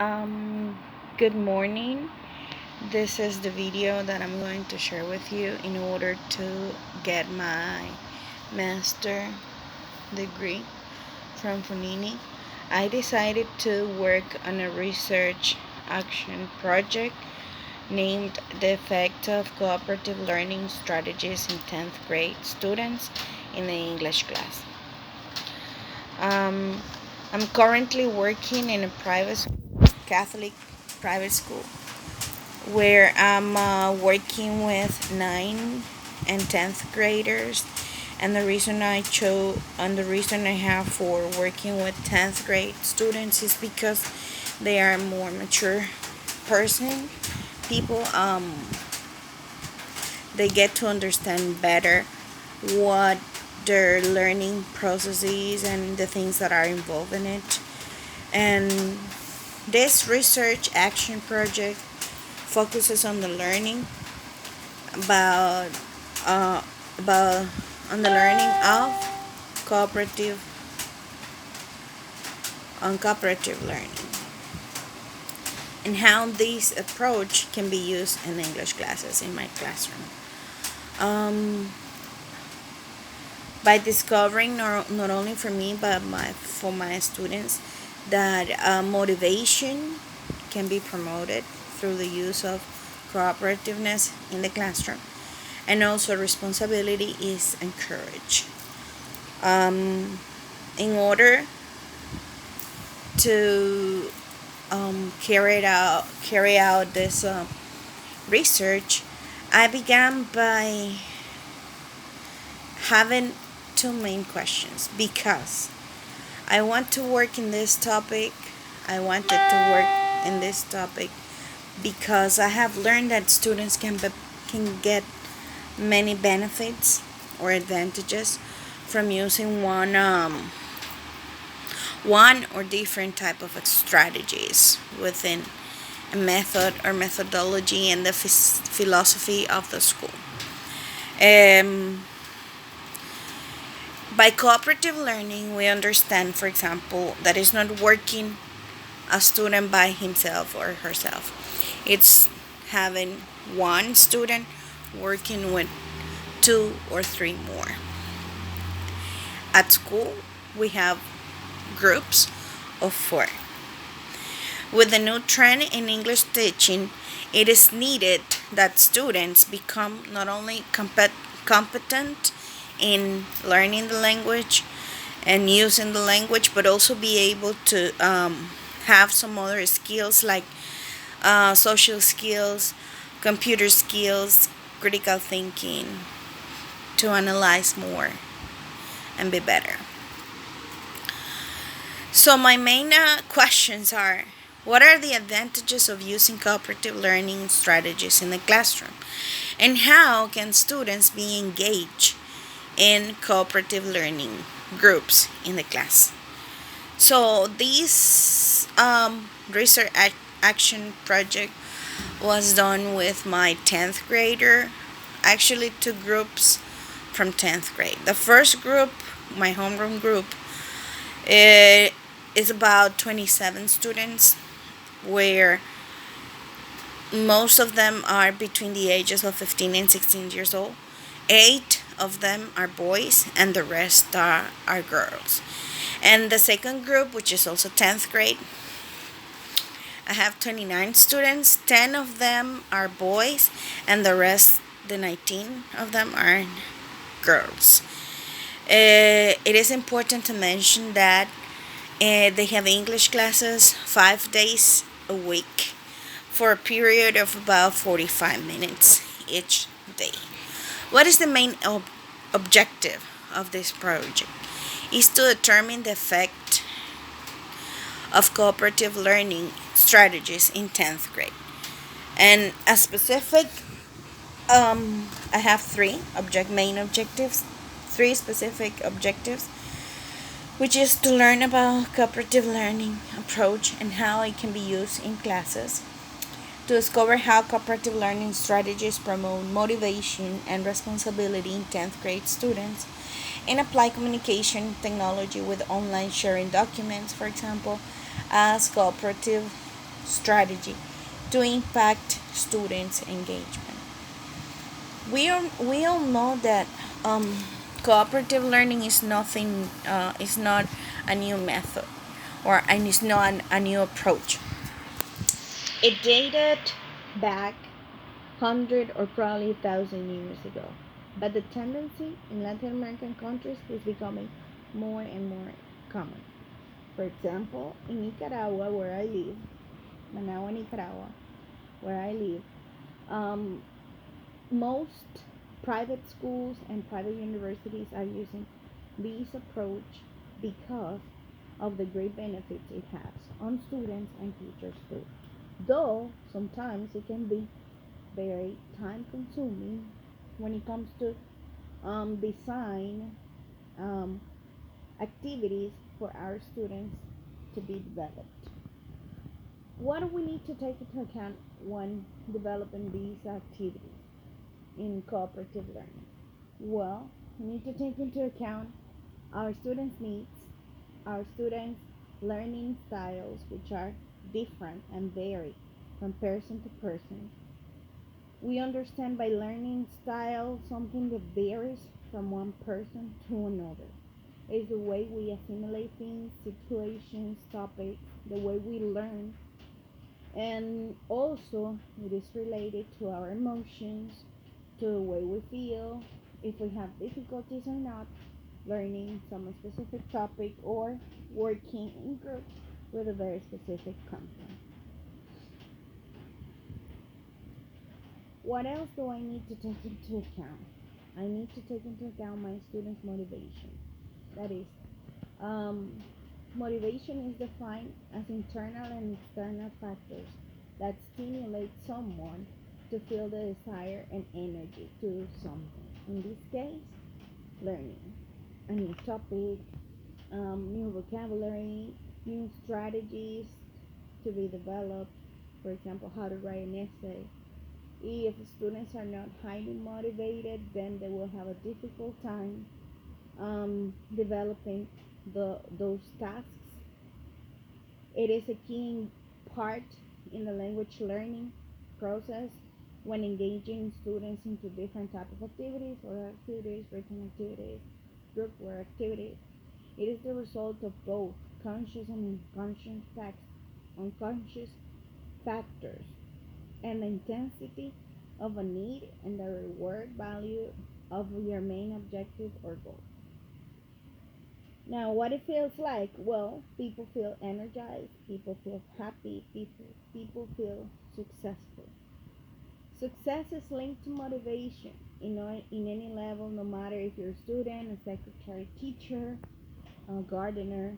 Um, Good morning. This is the video that I'm going to share with you in order to get my master degree from Fonini. I decided to work on a research action project named The Effect of Cooperative Learning Strategies in 10th grade students in the English class. Um, I'm currently working in a Catholic private school where I'm working with 9 and 10th graders. And the reason I have for working with 10th grade students is because they are more mature people. They get to understand better what their learning process is and the things that are involved in it. And this research action project focuses on the learning about uh, about on the learning of cooperative cooperative learning and how this approach can be used in English classes in my classroom. Um, by discovering not only for me but for my students that motivation can be promoted through the use of cooperativeness in the classroom, and also responsibility is encouraged. Um, in order to carry out this research, I began by having two main questions because I want to work in this topic. I wanted to work in this topic because I have learned that students can get many benefits or advantages from using one or different type of strategies within a method or methodology and the philosophy of the school. Um, by cooperative learning, we understand, for example, that it's not working a student by himself or herself. It's having one student working with two or three more. At school, we have groups of four. With the new trend in English teaching, it is needed that students become not only competent in learning the language and using the language, but also be able to have some other skills like social skills, computer skills, critical thinking, to analyze more and be better. So, my main questions are: what are the advantages of using cooperative learning strategies in the classroom? And how can students be engaged in cooperative learning groups in the class? So, this research action project was done with my 10th grader, actually, two groups from 10th grade. The first group, my homeroom group, it is about 27 students, where most of them are between the ages of 15 and 16 years old. 8 of them are boys, and the rest are girls. And the second group, which is also 10th grade, I have 29 students. 10 of them are boys, and the rest, the 19 of them, are girls. It is important to mention that they have English classes 5 days a week for a period of about 45 minutes each day. What is the main objective of this project? Is to determine the effect of cooperative learning strategies in 10th grade. And a specific, I have main objectives, three specific objectives, which is to learn about cooperative learning approach and how it can be used in classes, to discover how cooperative learning strategies promote motivation and responsibility in 10th grade students, and apply communication technology with online sharing documents, for example, as cooperative strategy to impact students' engagement. We all know that cooperative learning is nothing. Is not a new method, and it's not a new approach. It dated back 100 or probably 1,000 years ago. But the tendency in Latin American countries is becoming more and more common. For example, in Nicaragua, where I live, Managua, Nicaragua, where I live, um, most private schools and private universities are using this approach because of the great benefits it has on students and teachers too. Though sometimes it can be very time consuming when it comes to design um, activities for our students to be developed. What do we need to take into account when developing these activities in cooperative learning? Well, we need to take into account our students' needs, our students' learning styles, which are different and vary from person to person. We understand by learning style something that varies from one person to another. It's the way we assimilate things, situations, topics, the way we learn, and also it is related to our emotions, to the way we feel, if we have difficulties or not learning some specific topic or working in groups with a very specific content. What else do I need to take into account? I need to take into account my students' motivation. That is, um, motivation is defined as internal and external factors that stimulate someone to feel the desire and energy to do something. In this case, learning a new topic, new vocabulary, new strategies to be developed. For example, how to write an essay. If students are not highly motivated, then they will have a difficult time developing those tasks. It is a key part in the language learning process when engaging students into different types of activities, or activities, written activities, group work activities. It is the result of both conscious and unconscious factors, and the intensity of a need and the reward value of your main objective or goal. Now, what it feels like? Well, people feel energized, people feel happy, people feel successful. Success is linked to motivation in any level, no matter if you're a student, a secretary, teacher, a gardener.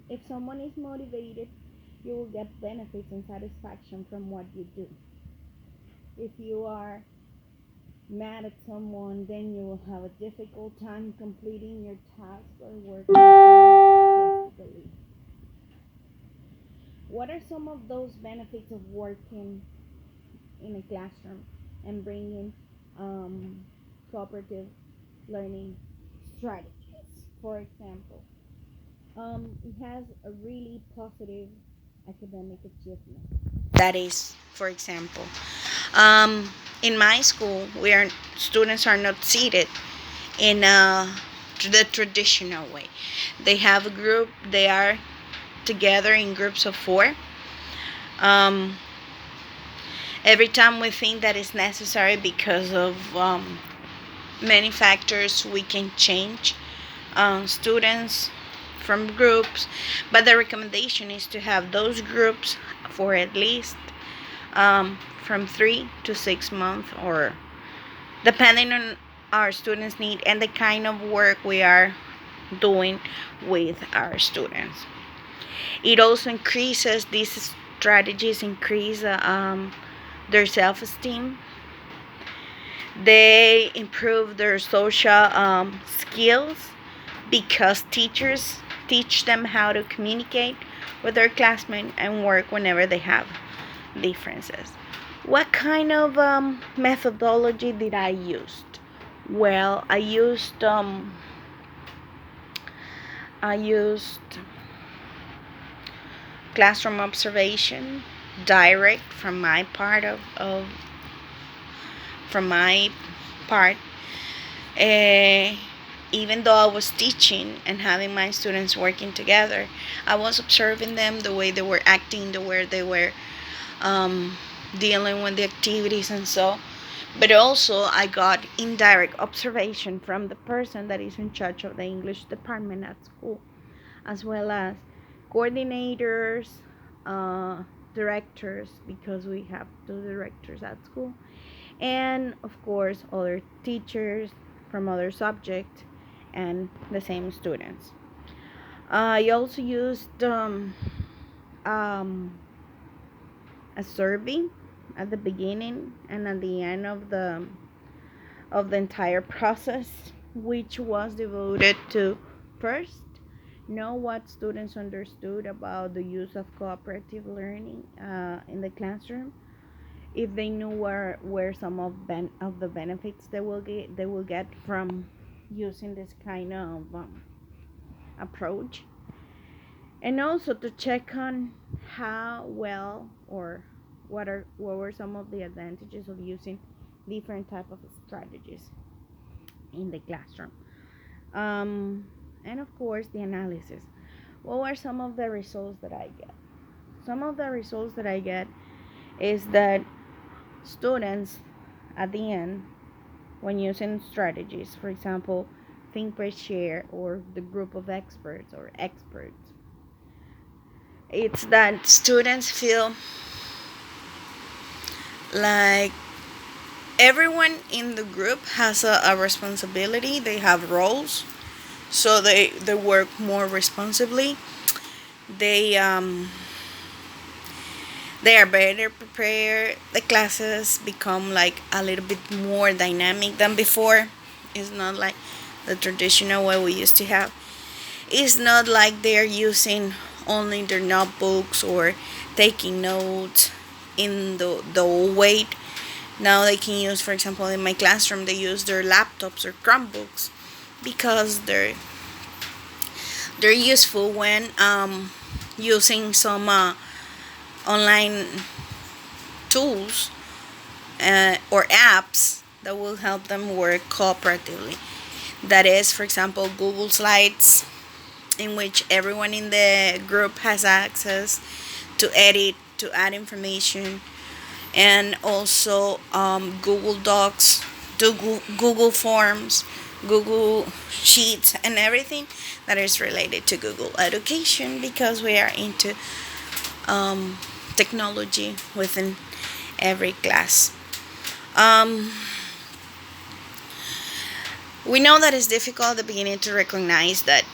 If someone is motivated, you will get benefits and satisfaction from what you do. If you are mad at someone, then you will have a difficult time completing your task or work yesterday. What are some of those benefits of working in a classroom and bringing cooperative learning strategies? For example, it has a really positive academic achievement. That is, for example, in my school, where students are not seated in the traditional way. They have a group. They are together in groups of four. Um, every time we think that is necessary because of many factors, we can change students from groups, but the recommendation is to have those groups for at least from 3 to 6 months, or depending on our students' need and the kind of work we are doing with our students. It also increases, these strategies increase their self-esteem. They improve their social skills because teachers teach them how to communicate with their classmates and work whenever they have differences. What kind of methodology did I use? Well, I used classroom observation. direct from my part of from my part. uh, Even though I was teaching and having my students working together, I was observing them, the way they were acting, the way they were dealing with the activities and so. But also, I got indirect observation from the person that is in charge of the English department at school, as well as coordinators, uh, directors, because we have two directors at school, and of course, other teachers from other subjects and the same students. I also used um, a survey at the beginning and at the end of the entire process, which was devoted to first know what students understood about the use of cooperative learning in the classroom, if they knew where some of the benefits they will get from using this kind of approach, and also to check on how well or what were some of the advantages of using different type of strategies in the classroom. And of course, the analysis. What were some of the results that I get? Some of the results that I get is that students at the end, when using strategies, for example, think per share or the group of experts or experts, it's that students feel like everyone in the group has a responsibility, they have roles, so they work more responsibly. They um they are better prepared. The classes become like a little bit more dynamic than before. It's not like the traditional way we used to have. It's not like they're using only their notebooks or taking notes in the old way. Now they can use, for example, in my classroom, they use their laptops or Chromebooks because they're useful when using some online tools or apps that will help them work cooperatively. That is, for example, Google Slides, in which everyone in the group has access to edit, to add information, and also Google Docs, Google Forms, Google Sheets, and everything that is related to Google Education, because we are into technology within every class. Um, we know that it's difficult at the beginning to recognize that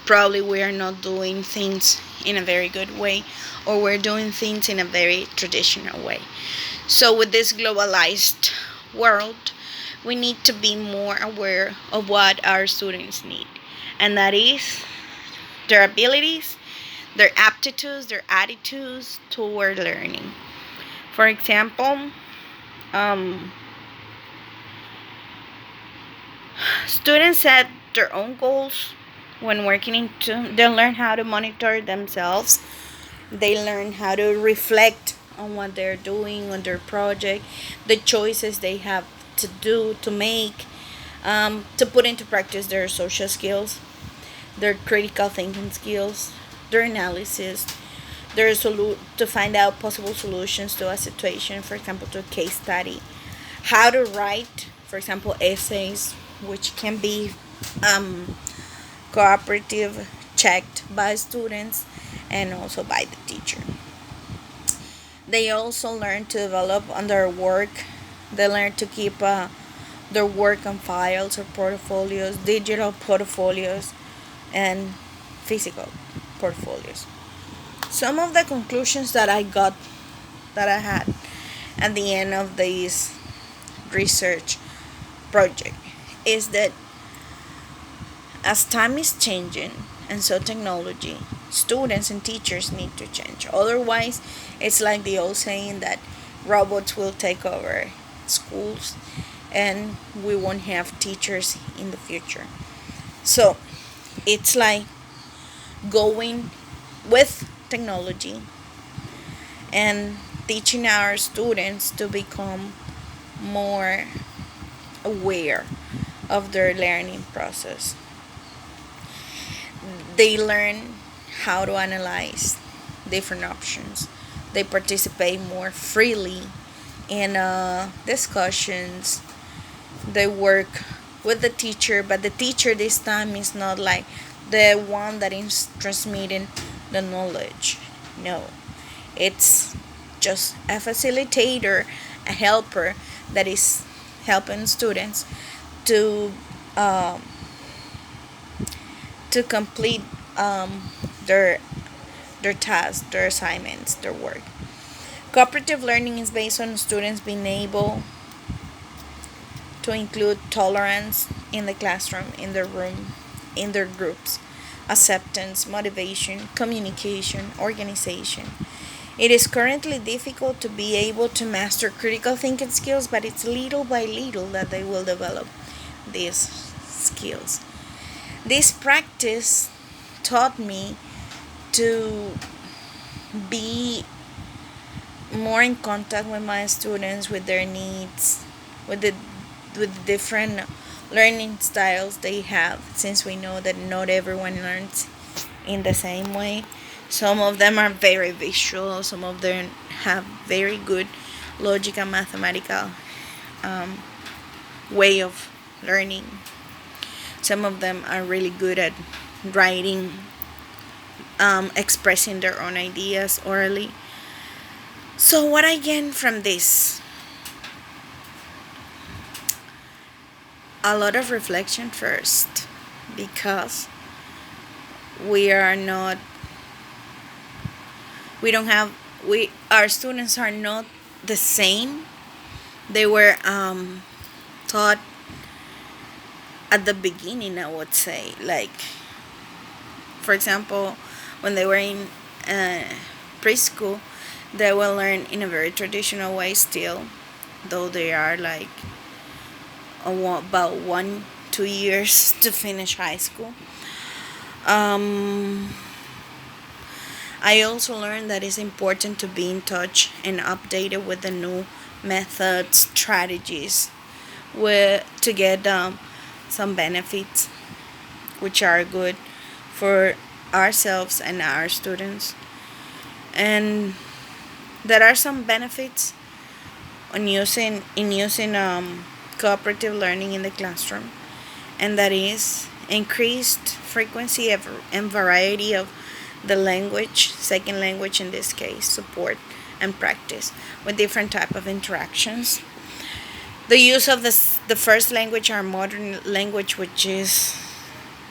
probably we are not doing things in a very good way, or we're doing things in a very traditional way. So, with this globalized world, we need to be more aware of what our students need, and that is their abilities, their aptitudes, their attitudes toward learning. For example, um, students set their own goals when working into. They learn how to monitor themselves. They learn how to reflect on what they're doing on their project, the choices they have to do to make, to put into practice their social skills, their critical thinking skills, their analysis, to find out possible solutions to a situation, for example, to a case study, how to write, for example, essays, which can be um, cooperative checked by students and also by the teacher. They also learn to develop on their work. They learn to keep their work on files or portfolios, digital portfolios, and physical portfolios. Some of the conclusions that I got, that I had at the end of this research project, is that as time is changing and so technology, students and teachers need to change. Otherwise, it's like the old saying that robots will take over schools and we won't have teachers in the future. So it's like going with technology and teaching our students to become more aware of their learning process. They learn how to analyze different options. They participate more freely in discussions. They work with the teacher, but the teacher this time is not like the one that is transmitting the knowledge. No, it's just a facilitator, a helper that is helping students to um, to complete um, their their tasks, their assignments, their work. Cooperative learning is based on students being able to include tolerance in the classroom, in their room, in their groups, acceptance, motivation, communication, organization. It is currently difficult to be able to master critical thinking skills, but it's little by little that they will develop these skills. This practice taught me to be more in contact with my students, with their needs, with the different learning styles they have, since we know that not everyone learns in the same way. Some of them are very visual, some of them have very good logic and mathematical um, way of learning. Some of them are really good at writing, expressing their own ideas orally. So, what I gain from this? A lot of reflection first, because we are not, we don't have, we, our students are not the same. They were taught at the beginning, I would say. Like, for example, when they were in preschool, they will learn in a very traditional way still, though they are like about 1 2 years to finish high school. um, I also learned that it's important to be in touch and updated with the new methods, strategies, to get some benefits which are good for ourselves and our students. And there are some benefits in using cooperative learning in the classroom, and that is increased frequency and variety of the language, second language in this case, support and practice with different type of interactions. The use of the first language, our modern language, which is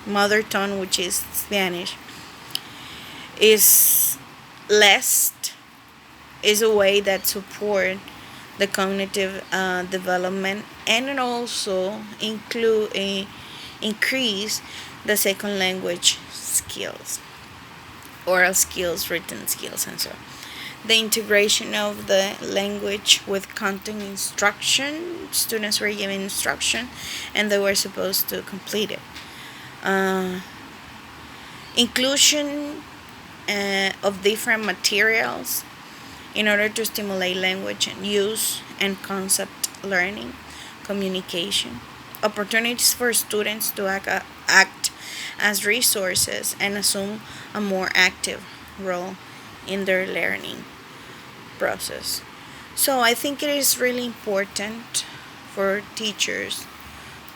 mother tongue, which is Spanish, is less, is a way that support the cognitive development, and it also increase the second language skills, oral skills, written skills, and so on. The integration of the language with content instruction. Students were given instruction and they were supposed to complete it. Inclusion of different materials in order to stimulate language and use and concept learning, communication. Opportunities for students to act as resources and assume a more active role in their learning process. So I think it is really important for teachers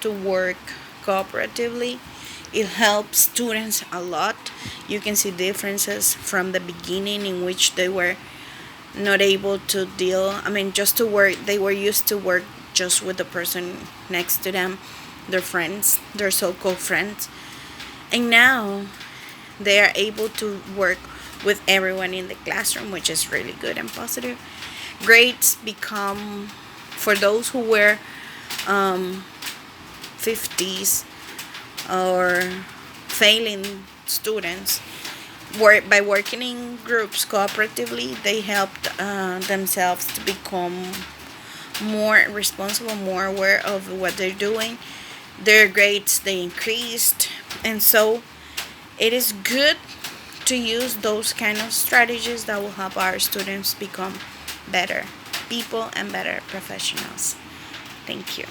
to work cooperatively. It helps students a lot. You can see differences from the beginning in which they were not able to deal, I mean, just to work, they were used to work just with the person next to them, their friends, their so-called friends. And now they are able to work with everyone in the classroom, which is really good and positive. Grades become, for those who were 50s or failing students, by working in groups cooperatively, they helped themselves to become more responsible, more aware of what they're doing. Their grades, they increased, and so it is good to use those kind of strategies that will help our students become better people and better professionals. Thank you.